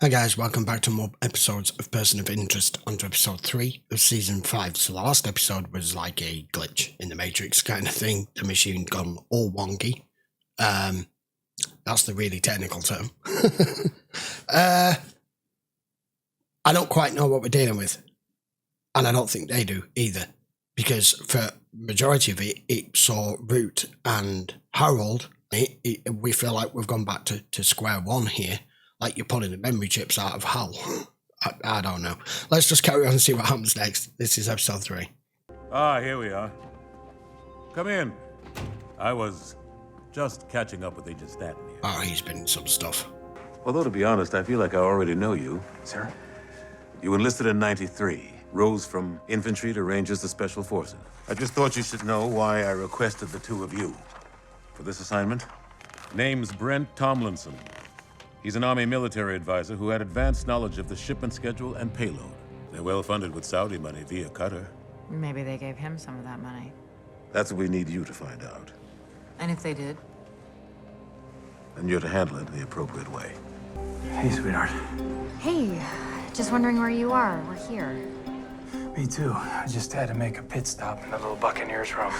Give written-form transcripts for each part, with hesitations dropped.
Hi guys, welcome back to more episodes of Person of Interest, on to episode 3 of season 5. So the last episode was like a glitch in the Matrix kind of thing. The machine gone all wonky. That's the really technical term. I don't quite know what we're dealing with. And I don't think they do either. Because for majority of it, it saw Root and Harold. We feel like we've gone back to square one here. Like you're pulling the memory chips out of Hal. I don't know. Let's just carry on and see what happens next. This is episode 3. Ah, here we are. Come in. I was just catching up with Agent Stanton here. Oh, he's been in some stuff. Although, to be honest, I feel like I already know you. Sir? You enlisted in '93, rose from infantry to Rangers to Special Forces. I just thought you should know why I requested the two of you for this assignment. Name's Brent Tomlinson. He's an Army military advisor who had advanced knowledge of the shipment schedule and payload. They're well funded with Saudi money via Qatar. Maybe they gave him some of that money. That's what we need you to find out. And if they did? And you're to handle it the appropriate way. Hey, sweetheart. Hey, just wondering where you are. We're here. Me too. I just had to make a pit stop in the little Buccaneers room.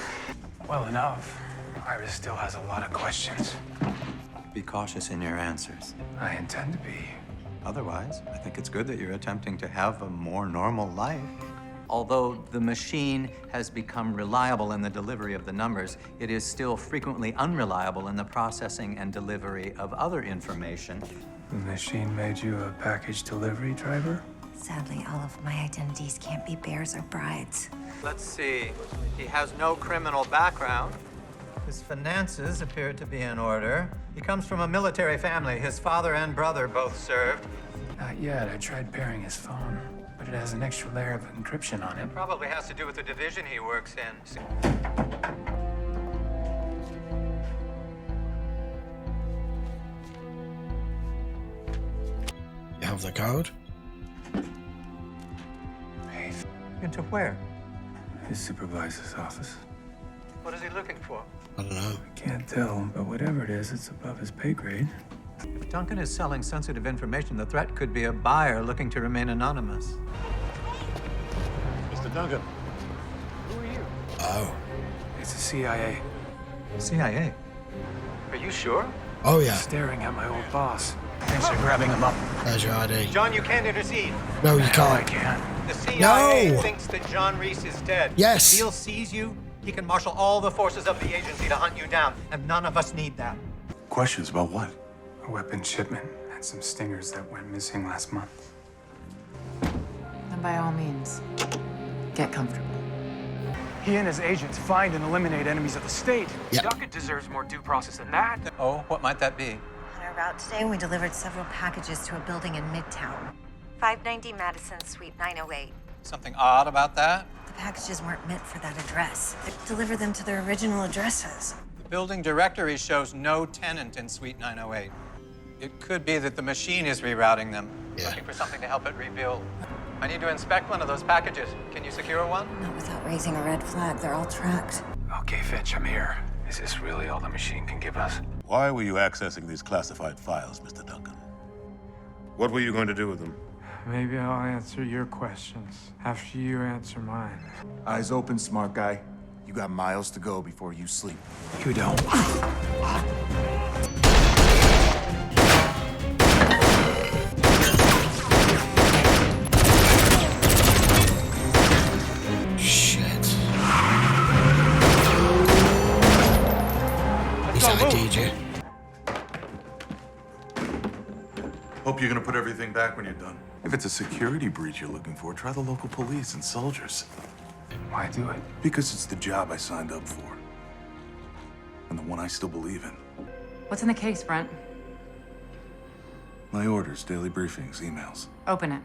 Well enough. Iris still has a lot of questions. Be cautious in your answers. I intend to be. Otherwise, I think it's good that you're attempting to have a more normal life. Although the machine has become reliable in the delivery of the numbers, it is still frequently unreliable in the processing and delivery of other information. The machine made you a package delivery driver? Sadly, all of my identities can't be bears or brides. Let's see. He has no criminal background. His finances appear to be in order. He comes from a military family. His father and brother both served. Not yet. I tried pairing his phone, but it has an extra layer of encryption on it. It probably has to do with the division he works in. You have the code? Hey, Into where? his supervisor's office. What is he looking for? I don't know. Can't tell, but whatever it is, it's above his pay grade. If Duncan is selling sensitive information, the threat could be a buyer looking to remain anonymous. Mr. Duncan. Oh. It's the CIA. CIA? Are you sure? Oh yeah. Staring at my old boss. Thanks for grabbing him up. There's your ID. John, you can't intercede. No, you No, I can't. can't. The CIA No! thinks that John Reese is dead. Yes. If Beale sees you, he can marshal all the forces of the agency to hunt you down, and none of us need that. Questions about what? A weapon shipment and some stingers that went missing last month. Then by all means, get comfortable. He and his agents find and eliminate enemies of the state. Yep. Duckett deserves more due process than that. Oh, what might that be? On our route today, we delivered several packages to a building in Midtown. 590 Madison, Suite 908. Something odd about that? The packages weren't meant for that address. They delivered them to their original addresses. The building directory shows no tenant in Suite 908. It could be that the machine is rerouting them, Yeah. looking for something to help it rebuild. I need to inspect one of those packages. Can you secure one? Not without raising a red flag. They're all tracked. Okay, Finch, I'm here. Is this really all the machine can give us? Why were you accessing these classified files, Mr. Duncan? What were you going to do with them? Maybe I'll answer your questions after you answer mine. Eyes open, smart guy. You got miles to go before you sleep. You don't. Shit. He's ID'd you. Hope you're gonna put everything back when you're done. If it's a security breach you're looking for, try the local police and soldiers. Why do it? Because it's the job I signed up for. And the one I still believe in. What's in the case, Brent? My orders, daily briefings, emails. Open it.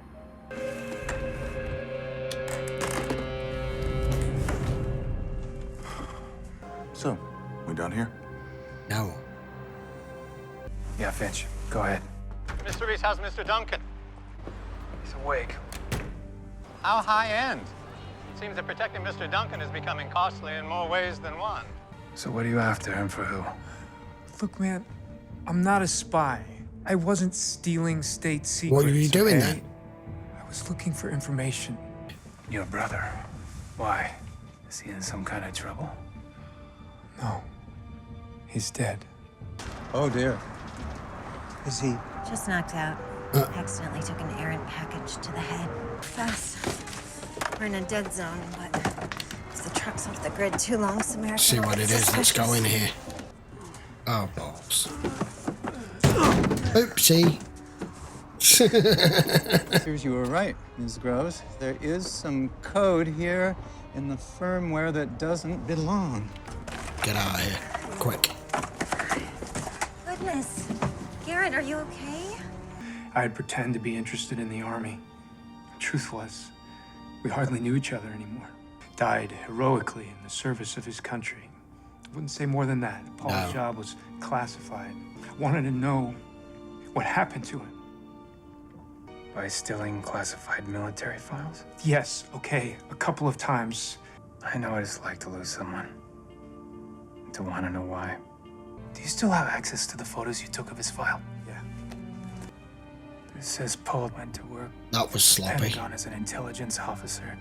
So, we done here? No. Yeah, Finch, go ahead. Mr. Reese, how's Mr. Duncan? He's awake. How high-end? Seems that protecting Mr. Duncan is becoming costly in more ways than one. So what are you after him for who? Look, man, I'm not a spy. I wasn't stealing state secrets. What were you doing okay? then? I was looking for information. Your brother. Why? Is he in some kind of trouble? No. He's dead. Oh, dear. Is he? Just knocked out. Accidentally took an errant package to the head. Fast. We're in a dead zone, but if the truck's off the grid too long, Samaritan. See what it is that's suspicious. going here. Oh, balls. Oopsie. Appears you were right, Ms. Groves. There is some code here in the firmware that doesn't belong. Get out of here. Quick. Goodness. Garrett, are you okay? I'd pretend to be interested in the army. Truth was, we hardly knew each other anymore. Died heroically in the service of his country. I wouldn't say more than that. Paul's job was classified. I wanted to know what happened to him. By stealing classified military files? Yes, okay, a couple of times. I know what it's like to lose someone. To want to know why. Do you still have access to the photos you took of his file? Yeah. It says Paul went to work. That was sloppy. Pentagon as an intelligence officer.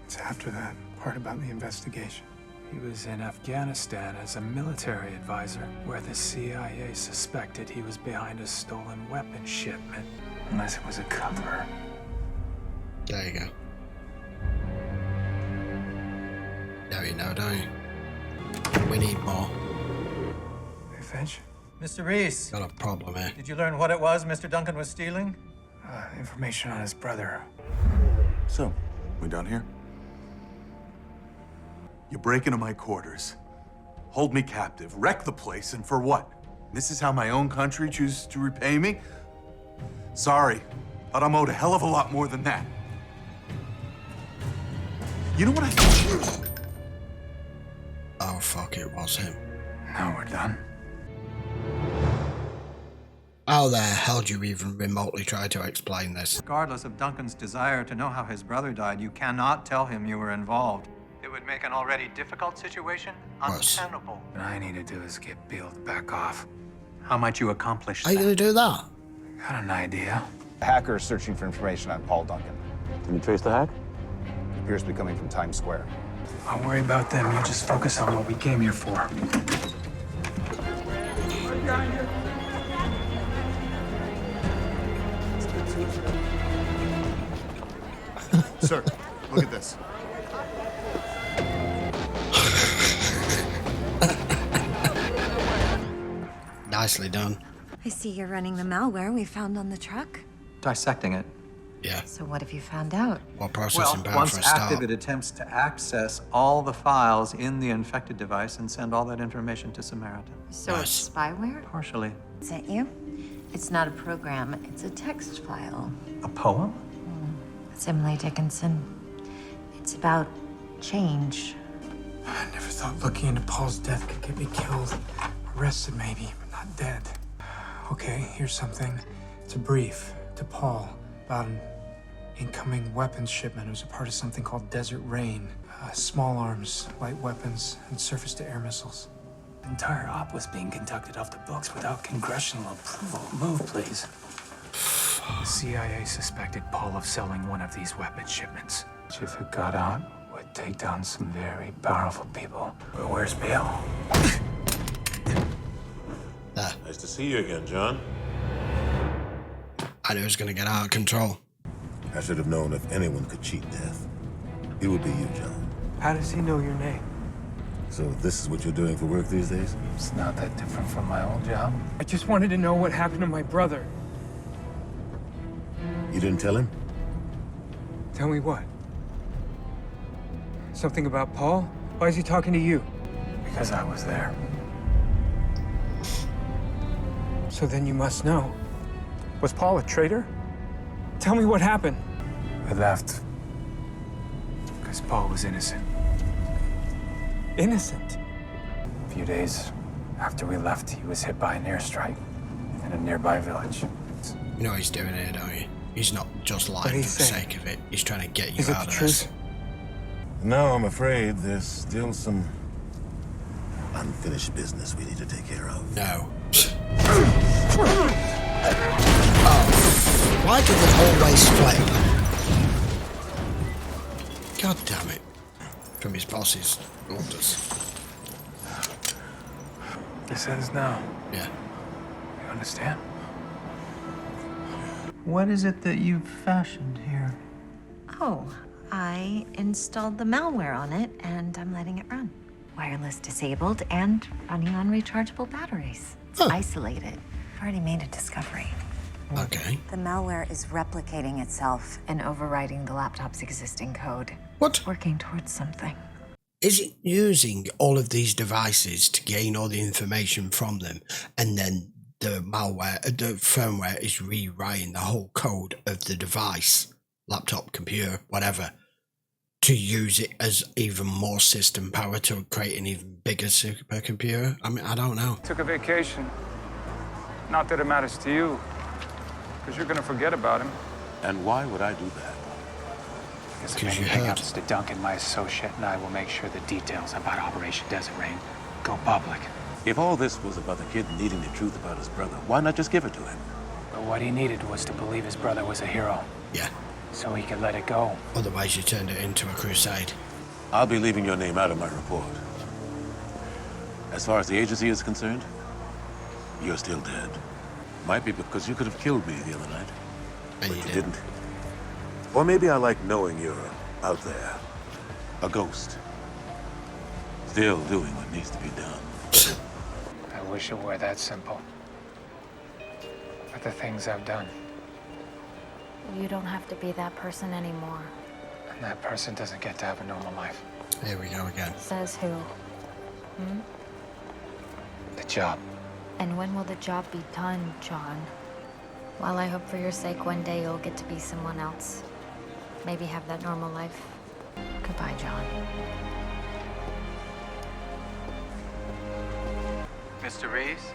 It's after that part about the investigation. He was in Afghanistan as a military advisor, where the CIA suspected he was behind a stolen weapon shipment. Unless it was a cover. There you go. Now you know, don't you? We need more. Hey, Finch? Mr. Reese, Got a problem here. did you learn what it was Mr. Duncan was stealing? Information on his brother. So, we done here? You break into my quarters, hold me captive, wreck the place, and for what? This is how my own country chooses to repay me? Sorry, but I'm owed a hell of a lot more than that. You know what I think? Oh, fuck, it was him. Now we're done. How the hell do you even remotely try to explain this? Regardless of Duncan's desire to know how his brother died, you cannot tell him you were involved. It would make an already difficult situation Worse. untenable. What I need to do is get peeled back off. How might you accomplish Are you that? going to do that? Got an idea? A hacker is searching for information on Paul Duncan. Can you trace the hack? It appears to be coming from Times Square. I'll worry about them. You just focus on what we came here for. Sir, look at this. Nicely done. I see you're running the malware we found on the truck. Dissecting it. Yeah. So what have you found out? What processing power once for a start? active, it attempts to access all the files in the infected device and send all that information to Samaritan. So Nice. it's spyware? Partially. Is that you? It's not a program, it's a text file. A poem? It's Emily Dickinson. It's about change. I never thought looking into Paul's death could get me killed. Arrested, maybe, but not dead. Okay, here's something. It's a brief to Paul about an incoming weapons shipment. It was a part of something called Desert Rain. Small arms, light weapons, and surface-to-air missiles. The entire op was being conducted off the books without congressional approval. Move, please. The CIA suspected Paul of selling one of these weapon shipments, which, if it got out, would take down some very powerful people. But where's Bill? There. Nice to see you again, John. I knew it was going to get out of control. I should have known if anyone could cheat death, it would be you, John. How does he know your name? So this is what you're doing for work these days? It's not that different from my old job. I just wanted to know what happened to my brother. You didn't tell him? Tell me what? Something about Paul? Why is he talking to you? Because I was there. So then you must know. Was Paul a traitor? Tell me what happened. I left. Because Paul was innocent. Innocent? A few days after we left, he was hit by an airstrike in a nearby village. You know what he's doing here, don't you? He's not just What lying did for he the say? sake of it. He's trying to get you Is it out the of truth? this. No, I'm afraid there's still some unfinished business we need to take care of. No. Oh, why do they always flip? God damn it. From his boss's orders. This ends now. Yeah. You understand? What is it that you've fashioned here? Oh, I installed the malware on it, and I'm letting it run. Wireless disabled and running on rechargeable batteries. Huh. Isolated. I've already made a discovery. Okay. The malware is replicating itself and overriding the laptop's existing code. What? Working towards something. Is it using all of these devices to gain all the information from them, and then the malware, the firmware is rewriting the whole code of the device, laptop, computer, whatever, to use it as even more system power to create an even bigger supercomputer? I mean, I don't know. Took a vacation. Not that it matters to you, because you're gonna forget about him. And why would I do that? Because if Because you anything heard. happens to Duncan, my associate, and I will make sure the details about Operation Desert Rain go public. If all this was about the kid needing the truth about his brother, why not just give it to him? But what he needed was to believe his brother was a hero, Yeah. so he could let it go. Otherwise, you turned it into a crusade. I'll be leaving your name out of my report. As far as the agency is concerned, you're still dead. Might be because you could have killed me the other night, And but you you didn't. didn't. Or maybe I like knowing you're out there, a ghost, still doing what needs to be done. I wish it were that simple. But the things I've done, You don't have to be that person anymore. and that person doesn't get to have a normal life. Here we go again. Says who? The job. And when will the job be done, John? Well, I hope for your sake one day you'll get to be someone else. Maybe have that normal life. Goodbye, John. Mr. Reese,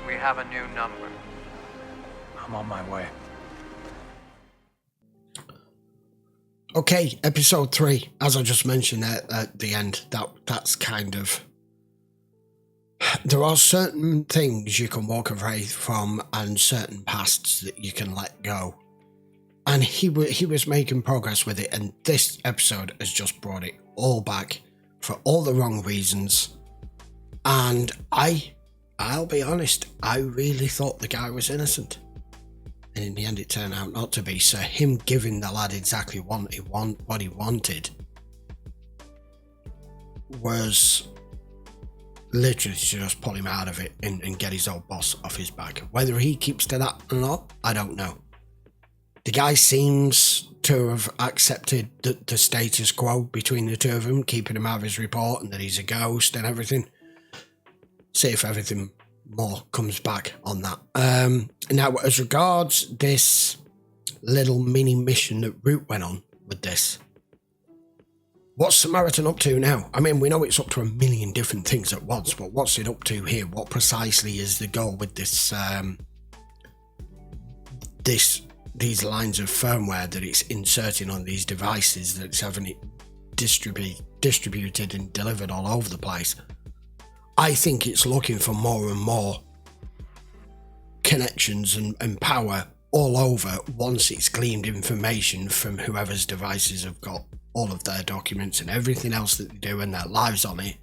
we have a new number. I'm on my way. Okay, episode 3. As I just mentioned there at the end, that's kind of... There are certain things you can walk away from and certain pasts that you can let go. And he was making progress with it, and this episode has just brought it all back for all the wrong reasons. And I'll be honest, I really thought the guy was innocent. And in the end it turned out not to be. So him giving the lad exactly what he wanted was literally to just pull him out of it and get his old boss off his back. Whether he keeps to that or not, I don't know. The guy seems to have accepted the status quo between the two of them, keeping him out of his report and that he's a ghost and everything. See if everything more comes back on that. Now, as regards this little mini mission that Root went on with this, what's Samaritan up to now? I mean, we know it's up to 1 million different things at once, but what's it up to here? What precisely is the goal with this, these lines of firmware that it's inserting on these devices, that it's having it distributed and delivered all over the place? I think it's looking for more and more connections and power all over once it's gleaned information from whoever's devices have got all of their documents and everything else that they do and their lives on it.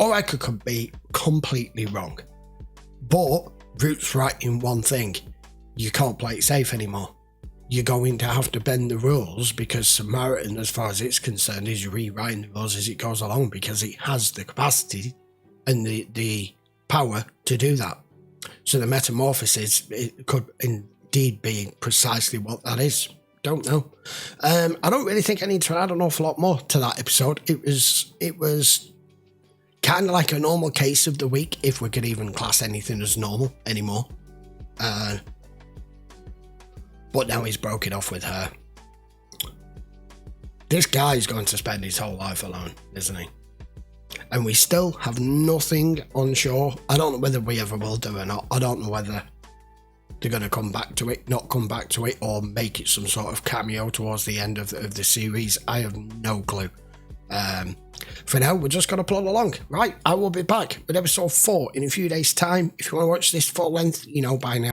Or I could be completely wrong. But Root's right in one thing. You can't play it safe anymore. You're going to have to bend the rules because Samaritan, as far as it's concerned, is rewriting the rules as it goes along because it has the capacity and the power to do that. So the metamorphosis, it could indeed be precisely what that is. Don't know. I don't really think I need to add an awful lot more to that episode. It was kind of like a normal case of the week, if we could even class anything as normal anymore. But now he's broken off with her. This guy's going to spend his whole life alone, isn't he? And we still have nothing on shore. I don't know whether we ever will do or not. I don't know whether they're going to come back to it, not come back to it, or make it some sort of cameo towards the end of the series. I have no clue. For now, we're just going to plod along. Right, I will be back with episode 4 in a few days' time. If you want to watch this full length, you know by now.